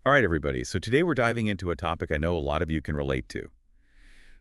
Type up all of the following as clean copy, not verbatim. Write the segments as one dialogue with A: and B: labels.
A: All right, everybody. So today we're diving into a topic I know a lot of you can relate to,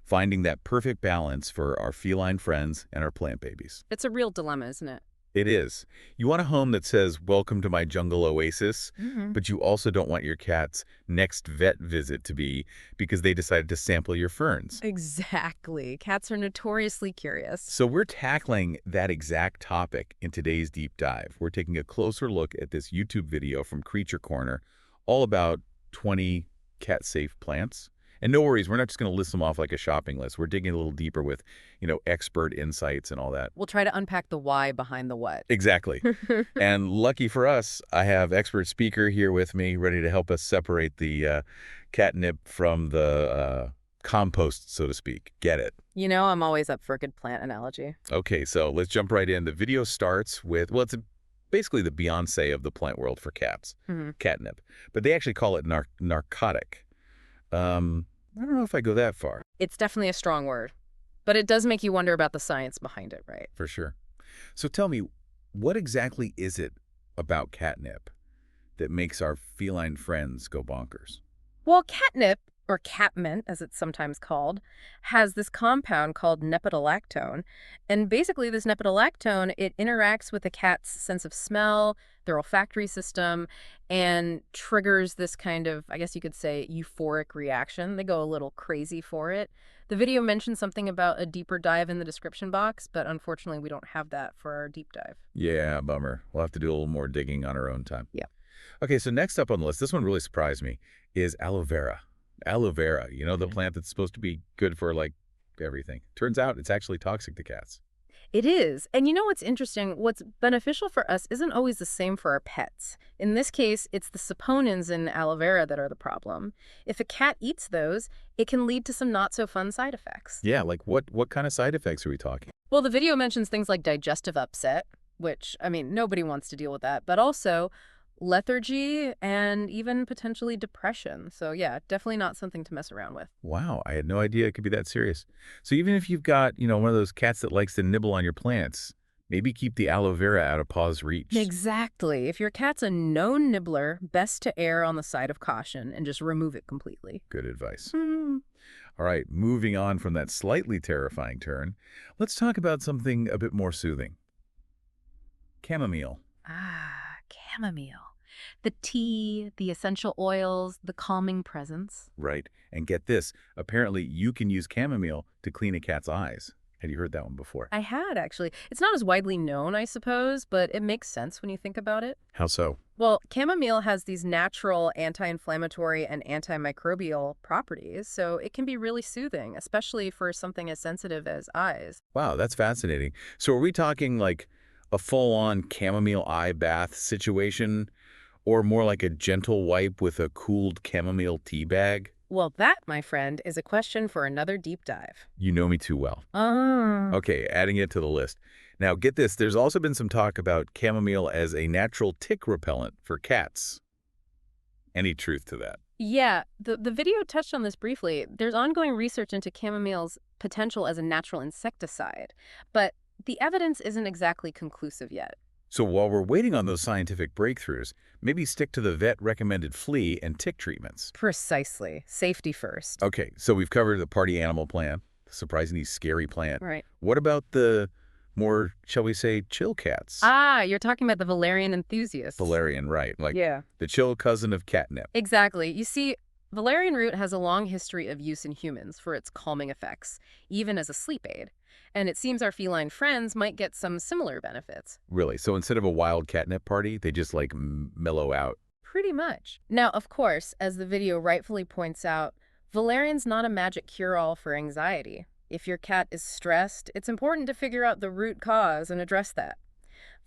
A: finding that perfect balance for our feline friends and our plant babies.
B: It's a real dilemma, isn't it?
A: It is. You want a home that says, "Welcome to my jungle oasis,"
B: Hmm.
A: but you also don't want your cat's next vet visit to be because they decided to sample your ferns.
B: Exactly. Cats are notoriously curious.
A: So we're tackling that exact topic in today's deep dive. We're taking a closer look at this YouTube video from Creature Corner, all about 20 cat-safe plants. And no worries, we're not just going to list them off like a shopping list. We're digging a little deeper with, expert insights and all that.
B: We'll try to unpack the why behind the what.
A: Exactly. And lucky for us, I have expert speaker here with me, ready to help us separate the catnip from the compost, so to speak. Get it?
B: I'm always up for a good plant analogy.
A: Okay, so let's jump right in. The video starts with, well, basically the Beyonce of the plant world for cats,
B: Hmm.
A: catnip. But they actually call it narcotic. I don't know if I go that far,
B: It's definitely a strong word, but it does make you wonder about the science behind it, right?
A: for sure. So tell me, what exactly is it about catnip that makes our feline friends go bonkers?
B: Well, catnip, or catmint as it's sometimes called, has this compound called nepidolactone. And basically this nepidolactone, it interacts with the cat's sense of smell, their olfactory system, and triggers this kind of, I guess you could say, euphoric reaction. They go a little crazy for it. The video mentions something about a deeper dive in the description box, but unfortunately we don't have that for our deep dive.
A: Yeah, bummer. We'll have to do a little more digging on our own time.
B: Yeah.
A: Okay, so next up on the list, this one really surprised me, is aloe vera. Aloe vera, the plant that's supposed to be good for, like, everything. Turns out it's actually toxic to cats.
B: It is. And you know what's interesting? What's beneficial for us isn't always the same for our pets. In this case, it's the saponins in aloe vera that are the problem. If a cat eats those, it can lead to some not so fun side effects.
A: Yeah, like what kind of side effects are we talking?
B: Well, the video mentions things like digestive upset, which, I mean, nobody wants to deal with that, but also lethargy and even potentially depression. So, yeah, definitely not something to mess around with.
A: Wow, I had no idea it could be that serious. So even if you've got, one of those cats that likes to nibble on your plants, maybe keep the aloe vera out of paw's reach.
B: Exactly. If your cat's a known nibbler, best to err on the side of caution and just remove it completely.
A: Good advice.
B: Hmm.
A: All right, moving on from that slightly terrifying turn, let's talk about something a bit more soothing. Chamomile.
B: Ah, chamomile. The tea, the essential oils, the calming presence.
A: Right. And get this, apparently you can use chamomile to clean a cat's eyes. Had you heard that one before?
B: I had, actually. It's not as widely known, I suppose, but it makes sense when you think about it.
A: How so?
B: Well, chamomile has these natural anti-inflammatory and antimicrobial properties, so it can be really soothing, especially for something as sensitive as eyes.
A: Wow, that's fascinating. So are we talking like a full-on chamomile eye bath situation or more like a gentle wipe with a cooled chamomile tea bag?
B: Well, that, my friend, is a question for another deep dive.
A: You know me too well.
B: Ah.
A: Okay, adding it to the list. Now get this, there's also been some talk about chamomile as a natural tick repellent for cats. Any truth to that?
B: Yeah, the video touched on this briefly. There's ongoing research into chamomile's potential as a natural insecticide, but the evidence isn't exactly conclusive yet.
A: So while we're waiting on those scientific breakthroughs, maybe stick to the vet-recommended flea and tick treatments.
B: Precisely. Safety first.
A: Okay, so we've covered the party animal plant, the surprisingly scary plant.
B: Right.
A: What about the more, shall we say, chill cats?
B: Ah, you're talking about the valerian enthusiasts.
A: Valerian, right, like
B: Yeah.
A: the chill cousin of catnip.
B: Exactly. You see, valerian root has a long history of use in humans for its calming effects, even as a sleep aid. And it seems our feline friends might get some similar benefits.
A: Really, so instead of a wild catnip party, they just like mellow out.
B: Pretty much. Now, of course, as the video rightfully points out, valerian's not a magic cure-all for anxiety. If your cat is stressed, it's important to figure out the root cause and address that.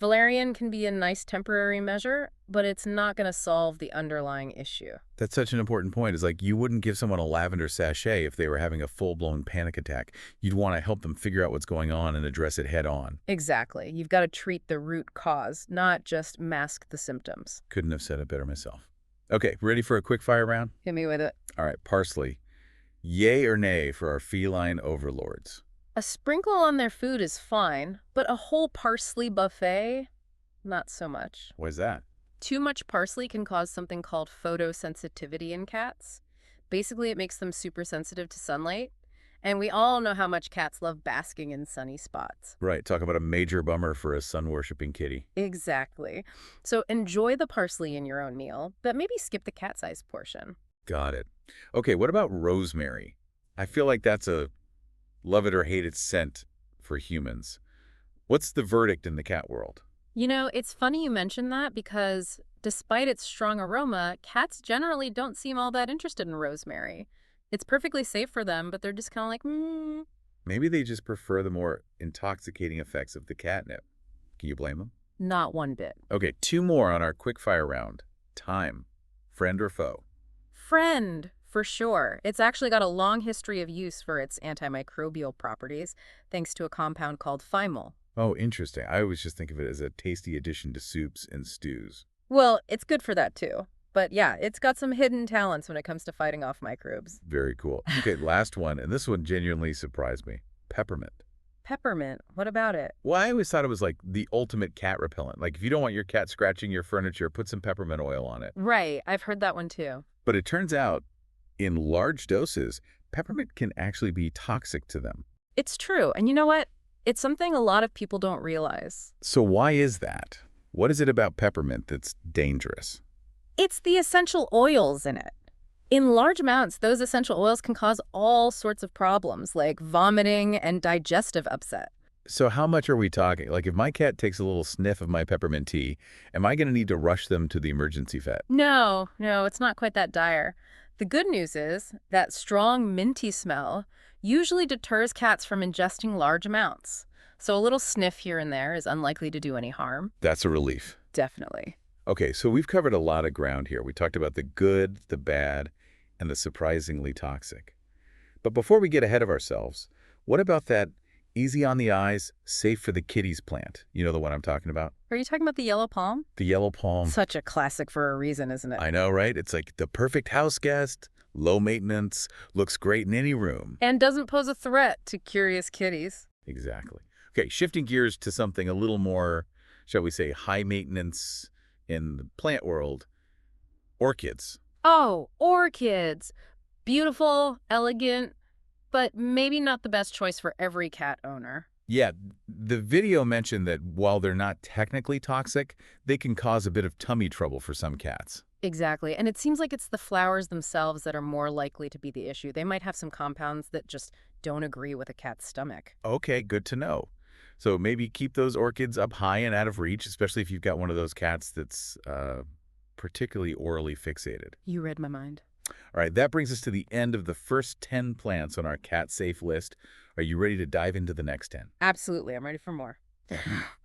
B: Valerian can be a nice temporary measure, but it's not going to solve the underlying issue.
A: That's such an important point. It's like you wouldn't give someone a lavender sachet if they were having a full-blown panic attack. You'd want to help them figure out what's going on and address it head on.
B: Exactly. You've got to treat the root cause, not just mask the symptoms.
A: Couldn't have said it better myself. Okay, ready for a quick fire round?
B: Hit me with it.
A: All right, parsley. Yay or nay for our feline overlords?
B: A sprinkle on their food is fine, but a whole parsley buffet? Not so much.
A: Why's that?
B: Too much parsley can cause something called photosensitivity in cats. Basically, it makes them super sensitive to sunlight. And we all know how much cats love basking in sunny spots.
A: Right, talk about a major bummer for a sun-worshipping kitty.
B: Exactly. So enjoy the parsley in your own meal, but maybe skip the cat-sized portion.
A: Got it. Okay, what about rosemary? I feel like that's a love it or hate it scent for humans. What's the verdict in the cat world?
B: You know, it's funny you mention that because despite its strong aroma, cats generally don't seem all that interested in rosemary. It's perfectly safe for them, but they're just kind of like,
A: Maybe they just prefer the more intoxicating effects of the catnip. Can you blame them?
B: not one bit.
A: Okay, 2 more on our quick-fire round. Time. Friend or foe?
B: Friend, for sure. It's actually got a long history of use for its antimicrobial properties, thanks to a compound called thymol.
A: Oh, interesting. I always just think of it as a tasty addition to soups and stews.
B: Well, it's good for that too. But yeah, it's got some hidden talents when it comes to fighting off microbes.
A: Very cool. Okay, last one, and this one genuinely surprised me. Peppermint.
B: Peppermint, what about it?
A: Well, I always thought it was like the ultimate cat repellent. Like if you don't want your cat scratching your furniture, put some peppermint oil on it.
B: Right, I've heard that one too.
A: But it turns out, in large doses, peppermint can actually be toxic to them.
B: It's true. And you know what? It's something a lot of people don't realize.
A: So why is that? What is it about peppermint that's dangerous?
B: It's the essential oils in it. In large amounts, those essential oils can cause all sorts of problems like vomiting and digestive upset.
A: So how much are we talking? Like if my cat takes a little sniff of my peppermint tea, am I going to need to rush them to the emergency vet?
B: No, it's not quite that dire. The good news is that strong minty smell usually deters cats from ingesting large amounts. So a little sniff here and there is unlikely to do any harm.
A: That's a relief.
B: Definitely.
A: Okay, so we've covered a lot of ground here. We talked about the good, the bad, and the surprisingly toxic. But before we get ahead of ourselves, what about that easy on the eyes, safe for the kitties plant? You know the one I'm talking about?
B: Are you talking about the yellow palm?
A: The yellow palm.
B: Such a classic for a reason, isn't it?
A: I know, right? It's like the perfect house guest, low maintenance, looks great in any room.
B: And doesn't pose a threat to curious kitties.
A: Exactly. Okay, shifting gears to something a little more, shall we say, high maintenance in the plant world, orchids.
B: Oh, orchids. Beautiful, elegant, but maybe not the best choice for every cat owner.
A: Yeah, the video mentioned that while they're not technically toxic, they can cause a bit of tummy trouble for some cats.
B: Exactly. And it seems like it's the flowers themselves that are more likely to be the issue. They might have some compounds that just don't agree with a cat's stomach.
A: Okay, good to know. So maybe keep those orchids up high and out of reach, especially if you've got one of those cats that's particularly orally fixated.
B: You read my mind.
A: All right, that brings us to the end of the first 10 plants on our cat-safe list. Are you ready to dive into the next 10?
B: Absolutely. I'm ready for more.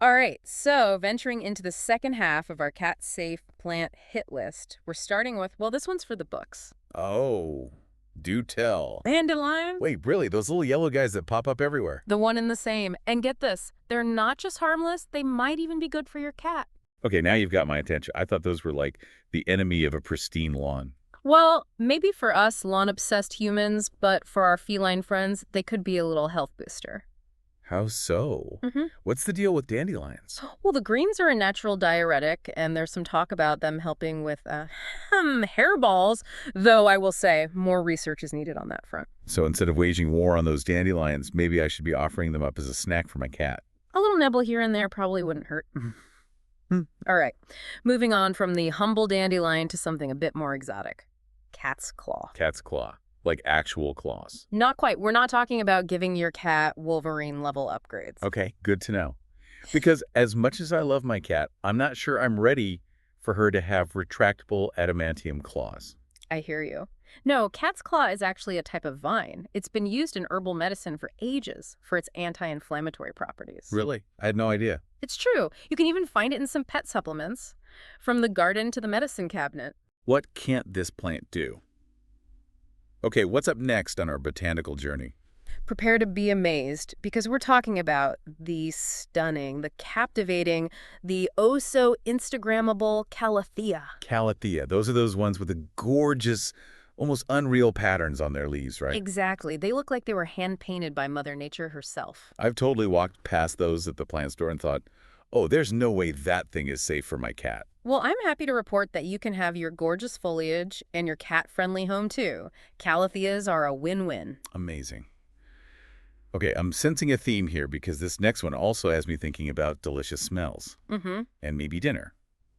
B: All right, so venturing into the second half of our cat-safe plant hit list, we're starting with, well, this one's for the books.
A: Oh, do tell.
B: Dandelion?
A: Wait, really? Those little yellow guys that pop up everywhere?
B: The one and the same. And get this, they're not just harmless, they might even be good for your cat.
A: Okay, now you've got my attention. I thought those were like the enemy of a pristine lawn.
B: Well, maybe for us lawn-obsessed humans, but for our feline friends, they could be a little health booster.
A: How so? What's the deal with dandelions?
B: Well, the greens are a natural diuretic, and there's some talk about them helping with hairballs, though I will say more research is needed on that front.
A: So instead of waging war on those dandelions, maybe I should be offering them up as a snack for my cat.
B: A little nibble here and there probably wouldn't hurt. All right, moving on from the humble dandelion to something a bit more exotic. Cat's claw.
A: Cat's claw. Like actual claws.
B: Not quite. We're not talking about giving your cat Wolverine-level upgrades.
A: Okay, good to know. Because as much as I love my cat, I'm not sure I'm ready for her to have retractable adamantium claws.
B: I hear you. No, cat's claw is actually a type of vine. It's been used in herbal medicine for ages for its anti-inflammatory properties.
A: Really? I had no idea.
B: It's true. You can even find it in some pet supplements, from the garden to the medicine cabinet.
A: What can't this plant do? Okay, what's up next on our botanical journey?
B: Prepare to be amazed, because we're talking about the stunning, the captivating, the oh-so-Instagrammable Calathea.
A: Calathea. Those are those ones with the gorgeous, almost unreal patterns on their leaves, right?
B: Exactly. They look like they were hand-painted by Mother Nature herself.
A: I've totally walked past those at the plant store and thought, Oh, there's no way that thing is safe for my cat.
B: Well, I'm happy to report that you can have your gorgeous foliage and your cat-friendly home too. Calatheas are a win-win.
A: Amazing. Okay, I'm sensing a theme here because this next one also has me thinking about delicious smells.
B: Mm-hmm.
A: And maybe dinner.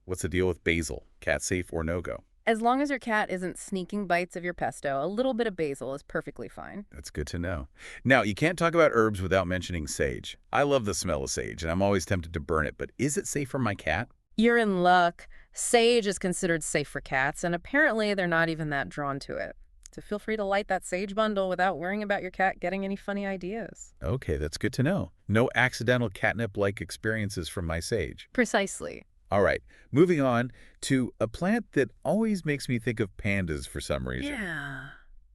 A: What's the deal with basil? Cat safe or no-go?
B: As long as your cat isn't sneaking bites of your pesto, a little bit of basil is perfectly fine.
A: That's good to know. Now, you can't talk about herbs without mentioning sage. I love the smell of sage, and I'm always tempted to burn it, but is it safe for my cat?
B: You're in luck. Sage is considered safe for cats, and apparently they're not even that drawn to it. So feel free to light that sage bundle without worrying about your cat getting any funny ideas.
A: Okay, that's good to know. No accidental catnip-like experiences from my sage.
B: Precisely.
A: All right, moving on to a plant that always makes me think of pandas for some reason.
B: Yeah.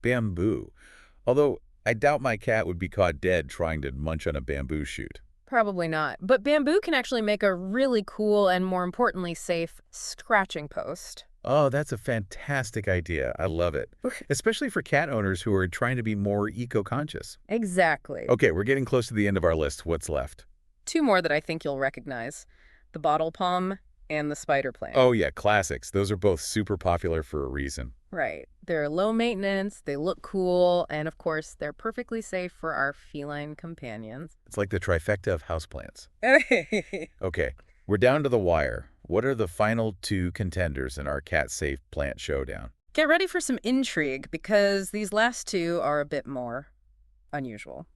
A: Bamboo. Although I doubt my cat would be caught dead trying to munch on a bamboo shoot.
B: Probably not. But bamboo can actually make a really cool and, more importantly, safe scratching post.
A: Oh, that's a fantastic idea. I love it. Especially for cat owners who are trying to be more eco-conscious.
B: Exactly.
A: Okay, we're getting close to the end of our list. What's left?
B: Two more that I think you'll recognize. The bottle palm and the spider plant.
A: Oh, yeah, classics. Those are both super popular for a reason.
B: Right. They're low maintenance, they look cool, and of course, they're perfectly safe for our feline companions.
A: It's like the trifecta of houseplants. Okay, we're down to the wire. What are the final two contenders in our cat-safe plant showdown?
B: Get ready for some intrigue, because these last two are a bit more unusual.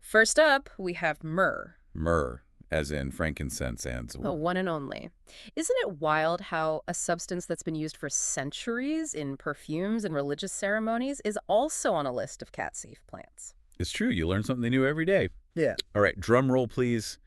B: First up, we have myrrh.
A: Myrrh, as in frankincense and...
B: The one and only. Isn't it wild how a substance that's been used for centuries in perfumes and religious ceremonies is also on a list of cat-safe plants?
A: It's true. You learn something new every day.
B: Yeah.
A: All right, drum roll, please.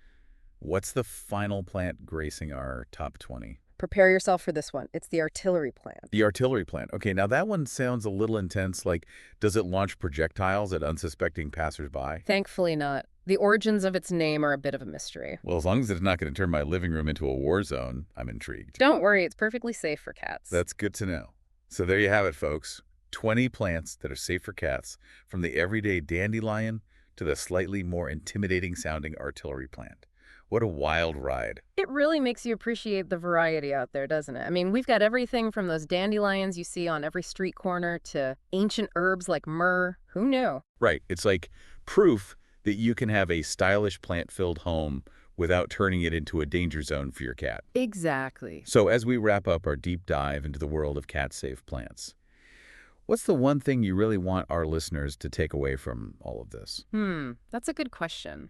A: What's the final plant gracing our top 20?
B: Prepare yourself for this one. It's the artillery plant.
A: The artillery plant. Okay, now that one sounds a little intense. Like, does it launch projectiles at unsuspecting passersby?
B: Thankfully not. The origins of its name are a bit of a mystery.
A: Well, as long as it's not going to turn my living room into a war zone, I'm intrigued.
B: Don't worry, it's perfectly safe for cats.
A: That's good to know. So there you have it, folks. 20 plants that are safe for cats, from the everyday dandelion to the slightly more intimidating sounding artillery plant. What a wild ride.
B: It really makes you appreciate the variety out there, doesn't it? I mean, we've got everything from those dandelions you see on every street corner to ancient herbs like myrrh. Who knew?
A: Right. It's like proof that you can have a stylish plant-filled home without turning it into a danger zone for your cat.
B: Exactly.
A: So as we wrap up our deep dive into the world of cat-safe plants, what's the one thing you really want our listeners to take away from all of this?
B: That's a good question.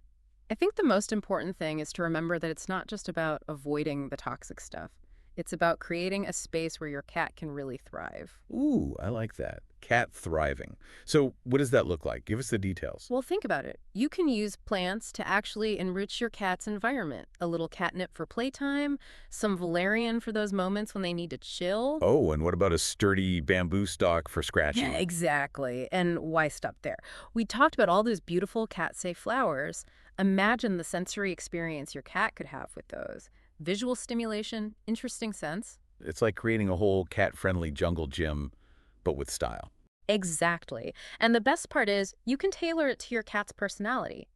B: I think the most important thing is to remember that it's not just about avoiding the toxic stuff. It's about creating a space where your cat can really thrive.
A: Ooh, I like that. Cat thriving. So what does that look like? Give us the details.
B: Well, think about it. You can use plants to actually enrich your cat's environment. A little catnip for playtime, some valerian for those moments when they need to chill.
A: Oh, and what about a sturdy bamboo stalk for scratching?
B: Yeah, exactly. And why stop there? We talked about all those beautiful cat-safe flowers. Imagine the sensory experience your cat could have with those. Visual stimulation, interesting scents.
A: It's like creating a whole cat-friendly jungle gym, but with style.
B: Exactly. And the best part is you can tailor it to your cat's personality.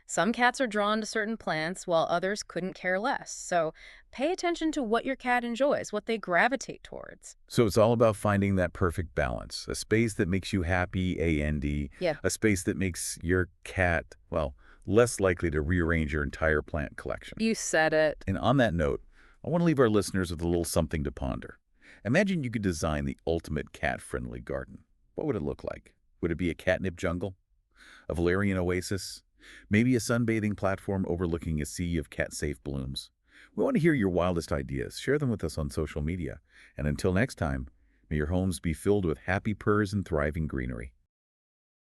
B: Some cats are drawn to certain plants while others couldn't care less. So pay attention to what your cat enjoys, what they gravitate towards.
A: So it's all about finding that perfect balance. A space that makes you happy, A-N-D.
B: Yeah.
A: A space that makes your cat, well, less likely to rearrange your entire plant collection.
B: You said it.
A: And on that note, I want to leave our listeners with a little something to ponder. Imagine you could design the ultimate cat-friendly garden. What would it look like? Would it be a catnip jungle? A valerian oasis? Maybe a sunbathing platform overlooking a sea of cat-safe blooms? We want to hear your wildest ideas. Share them with us on social media. And until next time, may your homes be filled with happy purrs and thriving greenery.